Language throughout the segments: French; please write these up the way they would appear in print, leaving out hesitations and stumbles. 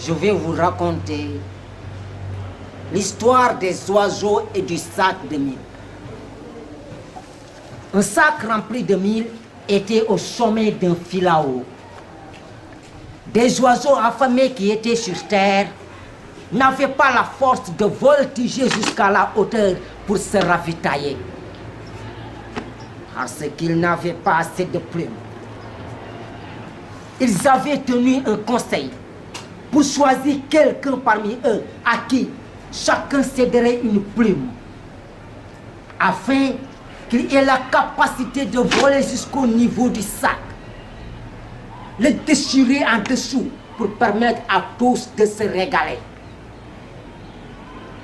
Je vais vous raconter l'histoire des oiseaux et du sac de mil. Un sac rempli de mil était au sommet d'un filao. Des oiseaux affamés qui étaient sur terre n'avaient pas la force de voltiger jusqu'à la hauteur pour se ravitailler. Parce qu'ils n'avaient pas assez de plumes. Ils avaient tenu un conseil pour choisir quelqu'un parmi eux à qui chacun céderait une plume, afin qu'il ait la capacité de voler jusqu'au niveau du sac, le déchirer en dessous pour permettre à tous de se régaler.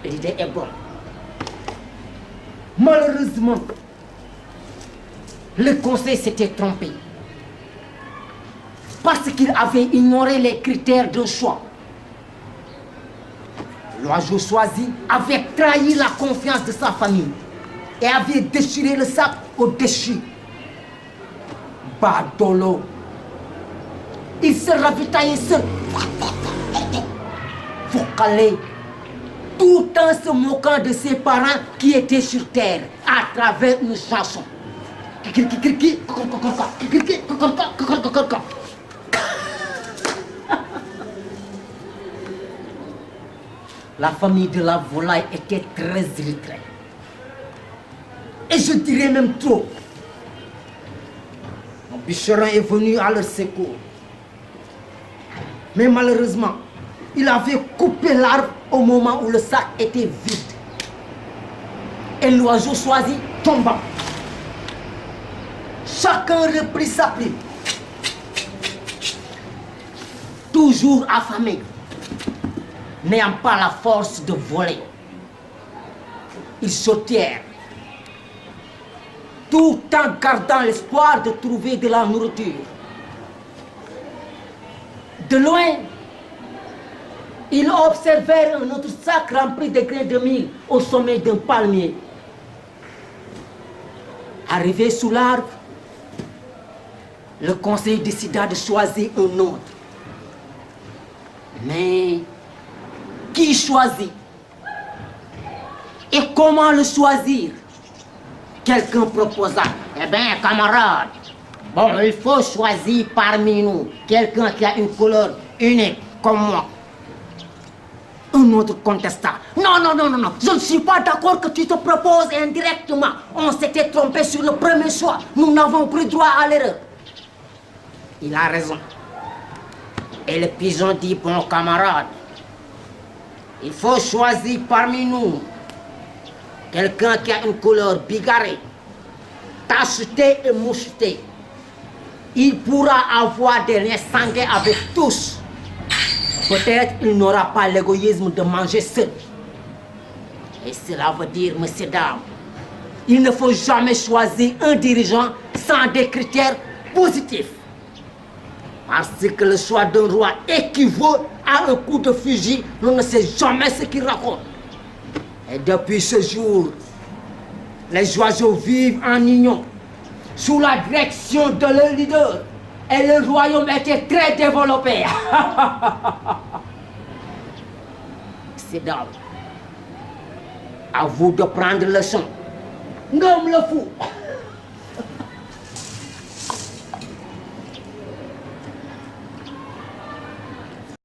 L'idée est bonne. Malheureusement, le conseil s'était trompé parce qu'il avait ignoré les critères de choix. L'oiseau choisi avait trahi la confiance de sa famille et avait déchiré le sac au-dessus. Badolo. Il se ravitaillait seul, focalé, tout en se moquant de ses parents qui étaient sur terre à travers une chanson. La famille de la volaille était très illettrée. Et je dirais même trop. Mon bûcheron est venu à leur secours. Mais malheureusement, il avait coupé l'arbre au moment où le sac était vide. Et l'oiseau choisi tomba. Chacun reprit sa plume. Toujours affamé, n'ayant pas la force de voler. Ils sautèrent, tout en gardant l'espoir de trouver de la nourriture. De loin, ils observèrent un autre sac rempli de grains de mil au sommet d'un palmier. Arrivé sous l'arbre, le conseil décida de choisir un autre. Mais qui choisit? Et comment le choisir? Quelqu'un proposa. Eh bien, camarade, bon, il faut choisir parmi nous quelqu'un qui a une couleur unique, comme moi. Un autre contesta. Non, je ne suis pas d'accord que tu te proposes indirectement. On s'était trompé sur le premier choix. Nous n'avons plus droit à l'erreur. Il a raison. Et le pigeon dit, bon camarade, il faut choisir parmi nous quelqu'un qui a une couleur bigarrée, tachetée et mouchetée. Il pourra avoir des liens sanguins avec tous. Peut-être il n'aura pas l'égoïsme de manger seul. Et cela veut dire, messieurs, dames, il ne faut jamais choisir un dirigeant sans des critères positifs. Parce que le choix d'un roi équivaut à un coup de fusil, on ne sait jamais ce qu'il raconte. Et depuis ce jour, les oiseaux vivent en union, sous la direction de leur leader. Et le royaume était très développé. C'est d'abord à vous de prendre le son. Ngom le fou.